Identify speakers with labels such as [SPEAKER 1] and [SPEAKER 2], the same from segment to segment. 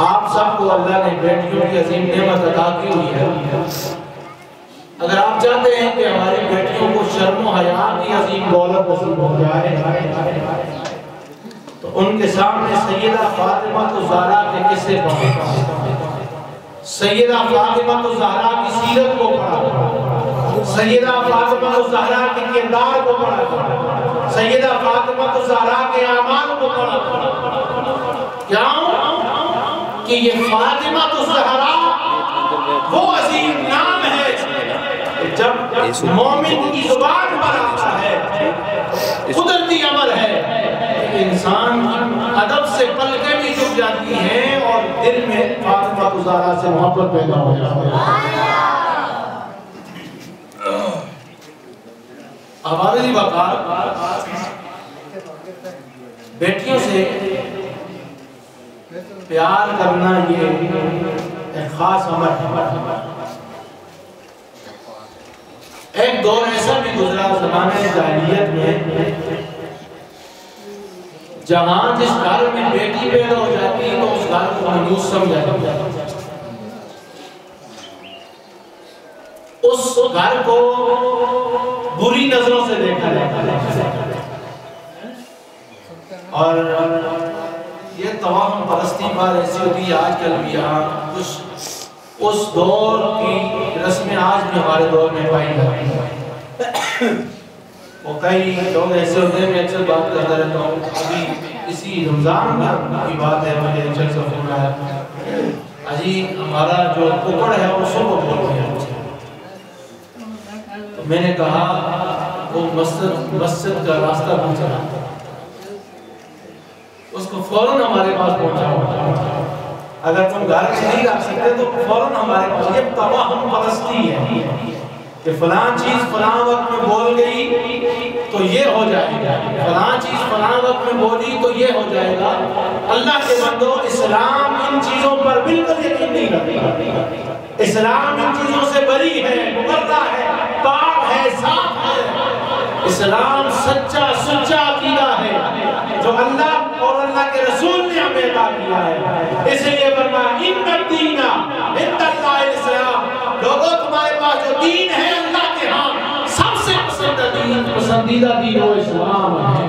[SPEAKER 1] آپ سب کو اللہ نے بیٹیوں کی عظیم نعمت عطا کی ہوئی ہے. اگر آپ چاہتے ہیں کہ ہماری بیٹیوں کو شرم و حیا کی عظیم دولت نصیب ہو جائے تو ان کے سامنے سیدہ فاطمہ الزہرا کے قصے پڑھیں. سیدہ فاطمہ الزہرا کی سیرت کو پڑھا، سیدہ فاطمہ الزہرا کے کردار کو پڑھا، سیدہ فاطمہ الزہرا کے اعمال کو پڑھا. کیوں؟ کہ یہ فاطمہ الزہرا وہ عظیم نام ہے جب مومن کی زبان پر آتا ہے، قدرتی عمل ہے، انسان ادب سے پلکیں بھی جھک جاتی ہیں اور دل میں فاطمہ الزہرا سے محبت پیدا ہو جاتی ہے. آبادی وقار بیٹیوں سے پیار کرنا یہ ایک خاص عمل ہے. ایک دور ایسا بھی گزرا زمانے جاہلیت میں جہاں جس گھر میں بیٹی پیدا ہو جاتی تو اس گھر کو منحوس سمجھا جاتا ہے، اس گھر کو بری نظروں سے دیکھا جاتا ہے. اور یہ توہم پرستی بات ایسی ہوتی ہے آج کل بھی یہاں کچھ اس دور کی رسمیں آج بھی ہمارے دور میں پائی جاتی ہیں. وہ کئی لوگ ایسے ہوتے ہیں میں اکثر بات کرتا رہتا ہوں. ابھی اسی رمضان کی بات ہے، مجھے چل سا فون آیا، اجی ہمارا جو ککڑ ہے وہ سب کو بول گیا. تو میں نے کہا وہ مسجد کا راستہ پوچھا، اس کو فوراً ہمارے پاس پہنچا. اگر تم گھر میں نہیں رکھ سکتے تو فوراً ہمارے پاس. یہ توہم پرستی ہے کہ فلاں چیز فلاں وقت میں بول گئی تو یہ ہو جائے گا، فلاں چیز فلاں وقت میں بولی تو یہ ہو جائے گا. اللہ کے بندو، اسلام ان چیزوں پر بالکل یقین نہیں رکھتا. اسلام ان چیزوں سے بری ہے، مبرہ ہے، پاک ہے، صاف ہے. اسلام سچا عقیدہ ہے جو اللہ اور اللہ کے رسول نے ہمیں عطا کیا ہے. اس لیے فرمایا ان الدین عند اللہ الاسلام، لوگوں تمہارے پاس جو دین ہے اللہ کے ہاں سب سے پسندیدہ دین وہ اسلام ہے.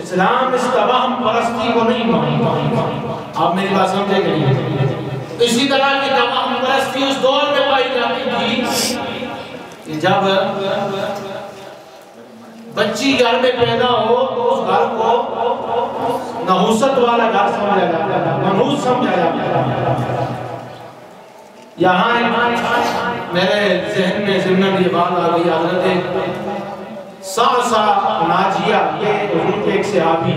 [SPEAKER 1] اسلام اس توہم پرستی کو نہیں مانتا. آپ میری بات سمجھے کہ نہیں؟ اسی طرح کی توہم پرستی اس دور میں پائی جاتی تھی کہ جب بچی گھر میں پیدا ہو تو اس گھر کو نحوست والا گھر سمجھا جاتا ہے، منحوس سمجھا جاتا ہے. یہاں میرے ذہن میں ضمن یہ بات آ گئی، حضرت سعصع ناجیہ یہ حضور کے ایک صحابی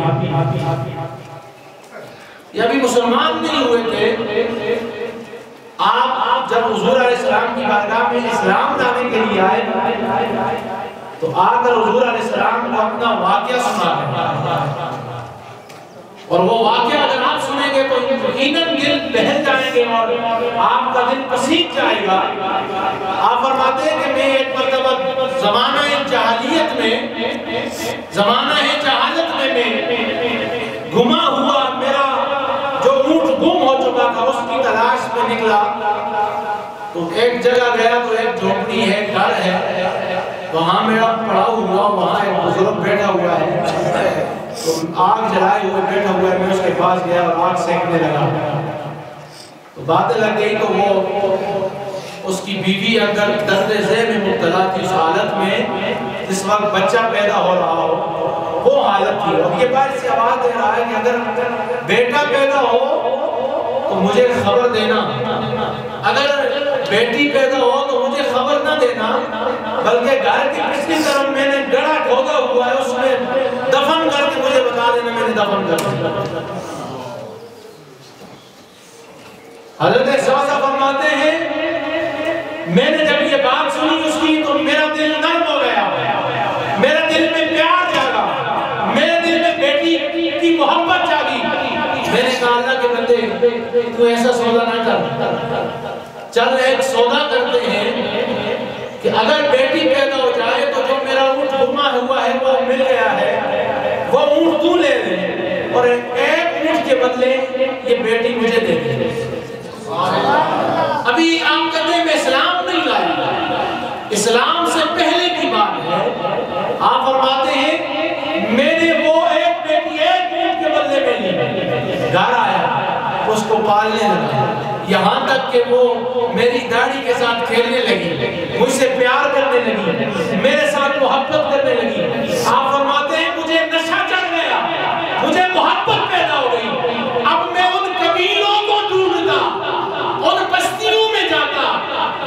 [SPEAKER 1] یہ ابھی مسلمان نہیں ہوئے تھے. آپ جب حضور علیہ السلام کی بارگاہ میں اسلام لانے کے لیے آئے تو آ کر حضور علیہ السلام کو اپنا واقعہ سنا ہے. اور وہ واقعہ اگر آپ سنیں گے تو یقیناً دل بہل جائیں گے اور آپ کا دل پسیج جائے گا. آپ فرماتے ہیں کہ میں ایک مرتبہ زمانہ جہالیت میں میں گما ہوا، میرا جو اونٹ گم ہو چکا تھا اس کی تلاش میں نکلا تو ایک جگہ گیا تو ایک جھونپڑی ہے، گھر ہے، وہاں میرا پڑاؤ ہوا، وہاں ایک بزرگ بیٹھا ہوا ہے تو آگ جلائے ہوئے بیٹھا ہوا ہے. میں اس کے پاس گیا اور آگ سینکنے لگا تو باتیں لگ گئی تو وہ اس کی بیوی اندر درد ذہ میں مبتلا تھی، اس حالت میں جس وقت بچہ پیدا ہو رہا ہو وہ حالت تھی. اور یہ باہر سے آواز دے رہا ہے کہ اگر بیٹا پیدا ہو تو مجھے خبر دینا، اگر بیٹی پیدا ہو تو مجھے خبر نہ دینا، بلکہ گھر کی پچھلی طرف میں نے گڑا ٹھوکا ہوا ہے اس میں دفن کر کے مجھے بتا دینا میں نے دفن کر دیا. حضرت سعصع فرماتے ہیں میں نے جب یہ بات سنی اس کی تو میرا دل نرم ہو گیا، میرا دل میں پیار جاگا، میرے دل میں بیٹی کی محبت جاگی. میں نے کہا اللہ کے بندے تو ایسا سودا نہ کر، چل ایک سودا کرتے ہیں کہ اگر بیٹی پیدا ہو جائے تو جو میرا اونٹ گما ہوا ہے وہ مل گیا ہے، وہ اونٹ تو لے لے اور ایک اونٹ کے بدلے یہ بیٹی مجھے دے دیں۔ ابھی آپ کہتے ہیں میں اسلام نہیں لایا، اسلام سے پہلے کی بات ہے۔ آپ فرماتے ہیں میں نے وہ ایک بیٹی ایک اونٹ کے بدلے میں لی، گھر آیا اس کو پالنے لگا، یہاں تک کہ وہ میری داڑھی کے ساتھ کھیلنے لگی، مجھ سے پیار کرنے لگی، میرے ساتھ محبت کرنے لگی۔ آپ فرماتے ہیں مجھے نشہ چڑھ گیا، مجھے محبت پیدا ہو گئی، اب میں ان قبیلوں کو ڈھونڈتا، ان بستیوں میں جاتا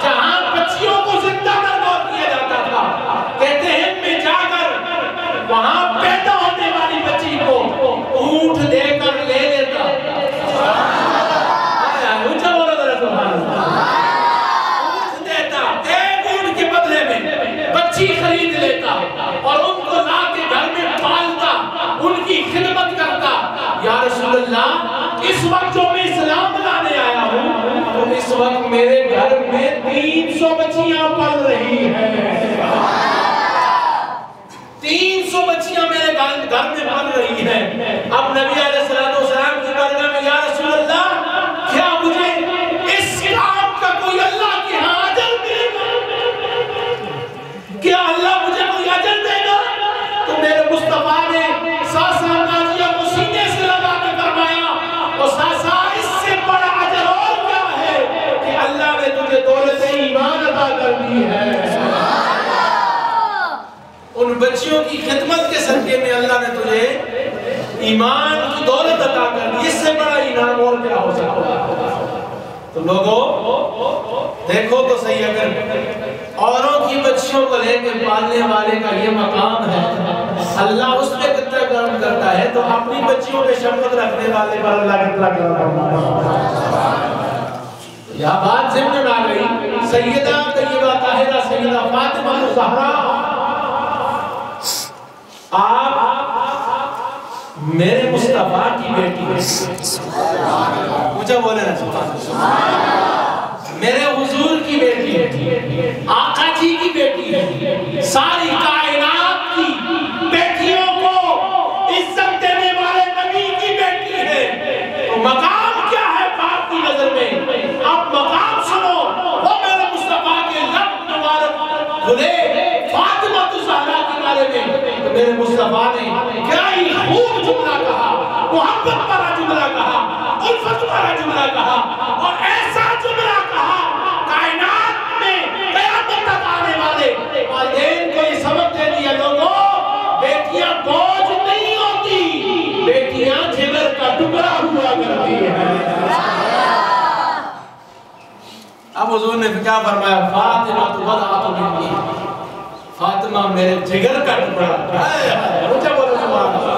[SPEAKER 1] جہاں بچیوں کو زندہ برباد کیا جاتا تھا۔ کہتے ہیں میں جا کر وہاں پیدا ہونے والی بچی کو اونٹ دے کر لے لیتا، بچی خرید لیتا اور ان کو لا کے گھر میں پالتا، ان کی خدمت کرتا۔ یا رسول اللہ اس وقت جو میں اسلام لانے آیا ہوں تو اس وقت میرے گھر میں 300 بچیاں پل رہی ہیں، 300 بچیاں میرے گھر میں پل رہی ہیں۔ اب نبی علیہ السلام کی بارگاہ میں یا رسول اللہ کیا مجھے اس کام کا کوئی اللہ کے ہاں اجر ملے گا؟ کیا اللہ مجھے کوئی اجر دے گا؟ تو میرے مصطفیٰ نے ساسا ناجیہ کو سینے سے لگا کے فرمایا اور ساسا اس سے بڑا اجر اور کیا ہے کہ اللہ نے تجھے دولت ایمان عطا کر دی ہے۔ ان بچیوں کی خدمت کے صدقے میں اللہ نے تجھے ایمان کی دولت عطا کر دی، اس سے بڑا انعام اور کیا ہو سکتا ہے؟ تو لوگوں دیکھو تو صحیح، اگر اوروں کی بچیوں کو لے کے پالنے والے کا یہ مقام ہے، اللہ اس پہ کتنا کرم کرتا ہے، تو اپنی بچیوں پہ شفقت رکھنے والے پر اللہ کتنا کرم کرتا ہے۔ یہ بات ذہن میں آ گئی، سیدہ طیبہ طاہرہ سیدہ فاطمہ الزہرا، آپ میرے مصطفیٰ کی بیٹی ہیں، مجھے بولے نا، میرے حضور کی بیٹی ہے، آقا جی کی بیٹی ہے، ساری کائنات کی بیٹیوں کو عزت دینے والے نبی کی بیٹی ہے، تو مقام کیا ہے باپ کی نظر میں؟ اب مقام سنو، وہ میرے مصطفیٰ کے لب مبارک کھلے فاطمہ الزہرا کے بارے میں، تو میرے مصطفیٰ نے کیا ہی خوب جملہ کہا، محبت بھرا جملہ کہا، الفت بھرا جملہ کہا، اور ایسا جملہ کہا کائنات میں قیامت تک آنے والے والدین کو یہ سبق دے دیا، لوگوں بیٹیاں بوجھ نہیں ہوتی، بیٹیاں جگر کا ٹکڑا ہوا کرتی ہیں۔ اب حضور نے کیا فرمایا؟ فاطمہ تو بضعۃ منی، فاطمہ میرے جگر کا ٹکڑا، اونچا بولو سبحان اللہ،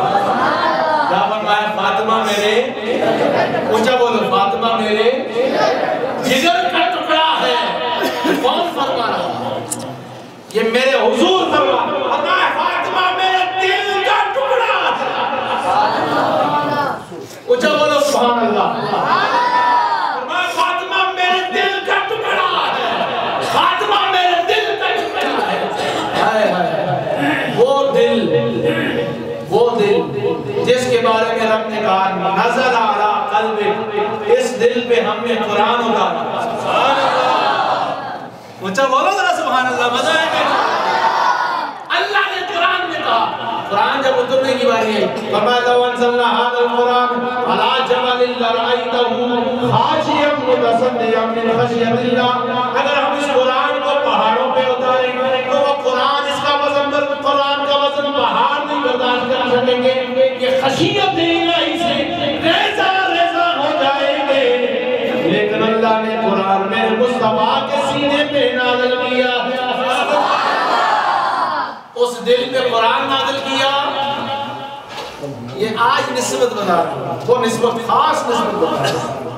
[SPEAKER 1] کیا فرمایا؟ فاطمہ میرے، اونچا بولو، فاطمہ میرے جگر کا ٹکڑا ہے۔ کون فرما رہا ہے؟ یہ میرے حضور فرما رہا ہے، فاطمہ میرے دل کا ٹکڑا ہے، اونچا بولو سبحان اللہ، فاطمہ میرے دل کا ٹکڑا ہے، فاطمہ میرے دل کا ٹکڑا ہے۔ وہ دل جس کے بارے میں رب نے کہا نزل علی قلبک، اس دل پہ ہم نے قرآن اتارا، سبحان اللہ، اونچا بولو ذرا سبحان اللہ، مزہ ہے کہ اللہ نے قرآن میں کہا، قرآن جب اترنے کی باری ہے، فرمایا لو انزلنا هذا القرآن على جبل لرأيته خاشعا متصدعا من خشیۃ اللہ، اگر ہم اس قرآن کو پہاڑوں پہ اتاریں تو وہ قرآن، اس کا وزن قرآن کا وزن پہاڑ نہیں برداشت کر سکیں گے، یہ خشیت الہی سے ریزہ ریزہ ہو جائیں گے۔ لیکن اللہ نے قرآن میں مصطفیٰ کے سینے پہ نازل کیا، اس دل پہ قرآن نازل کیا۔ یہ آج نسبت بنا رہا ہوں، وہ نسبت خاص نسبت بنا رہا ہوں،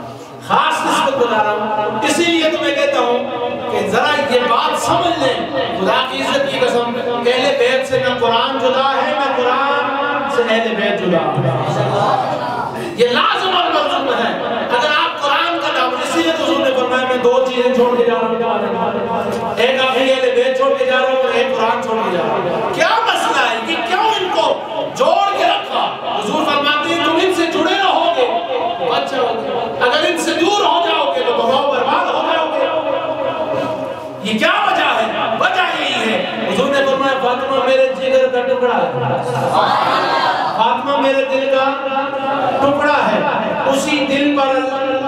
[SPEAKER 1] خاص نسبت بنا رہا ہوں، اسی لیے تو میں کہتا ہوں کہ ذرا یہ بات سمجھ لیں، خدا کی عزت کی قسم، اہل بیت سے نہ قرآن جدا ہے، نہ قرآن سے اہل بیت جدا ہے، یہ لازم اور ملزوم ہے۔ اگر آپ قرآن کا دعوت، اسی لیے حضور نے فرمایا میں دو چیزیں چھوڑ کے جا رہا ہوں، ایک آخری اہل بیت چھوڑ کے جا رہا ہوں اور ایک قرآن چھوڑ کے جا رہا ہوں۔ کیا مسئلہ ہے کہ کیوں ان کو جوڑ کے رکھا؟ حضور فرماتے ہیں تم ان سے جڑے رہو گے ٹکڑا ہے، فاطمہ میرے دل کا ٹکڑا ہے۔ اسی دل پر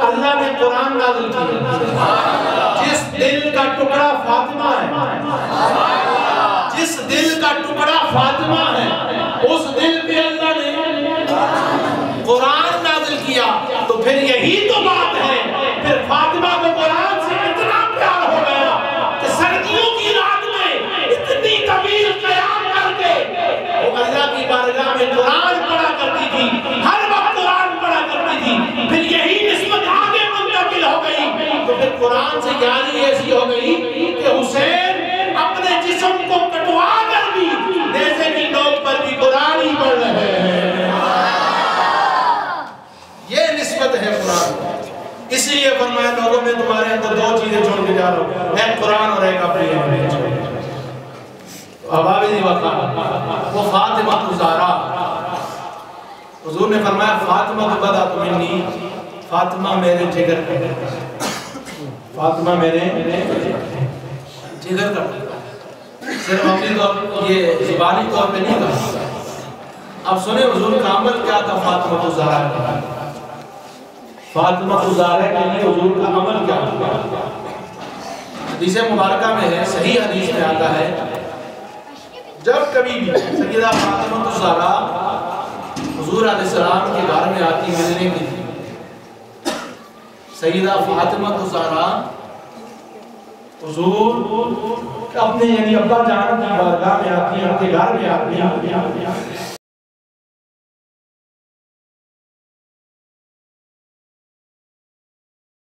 [SPEAKER 1] اللہ نے قرآن نازل کیا۔ جس دل کا ٹکڑا فاطمہ ہے، جس دل کا ٹکڑا فاطمہ ہے، اس دل پہ اللہ نے قرآن نازل کیا۔ تو پھر یہی تو بات ہے، پھر فاطمہ کو قرآن سے اتنا پیار ہو گیا کہ سردیوں کی رات میں اتنی طویل قیام کر کے وہ اللہ کی بارگاہ میں قرآن پڑھا کرتی تھی، ہر وقت قرآن پڑھا کرتی تھی۔ پھر یہی نسبت آگے منتقل ہو گئی، تو پھر قرآن سے یاری ایسی ہو گئی کہ حسین اپنے جسم کو کٹوا کر بھی نیزے کی نوک پر بھی قرآن ہی پڑھ رہے ہیں۔ یہ نسبت ہے قرآن۔ اس لیے فرمایا لوگوں میں تمہارے اندر دو چیزیں چھوڑ کے جا رہا ہوں، ایک قرآن اور ایک اپنی اہمیت۔ ابابی وقا وہ فاطمہ الزہرا، حضور نے فرمایا فاطمہ کو بدا تمنی، فاطمہ میرے جگر کا، فاطمہ میرے جگر کا، صرف اپنی طور یہ زبانی طور پہ نہیں کہا۔ اب سنیں حضور کا عمل کیا تھا فاطمہ الزہرا کا، فاطمہ الزہرا کے لیے حضور کا عمل کیا تھا۔ حدیث مبارکہ میں ہے، صحیح حدیث میں آتا ہے، جب کبھی بھی سیدہ فاطمہ الزہرا حضور علیہ السلام کے گھر میں آتی ملنے کی تھی، سیدہ فاطمہ الزہرا حضور اپنے یعنی ابا جان کی بارگاہ میں آتی ہیں، ان کے گھر میں آتی ہیں،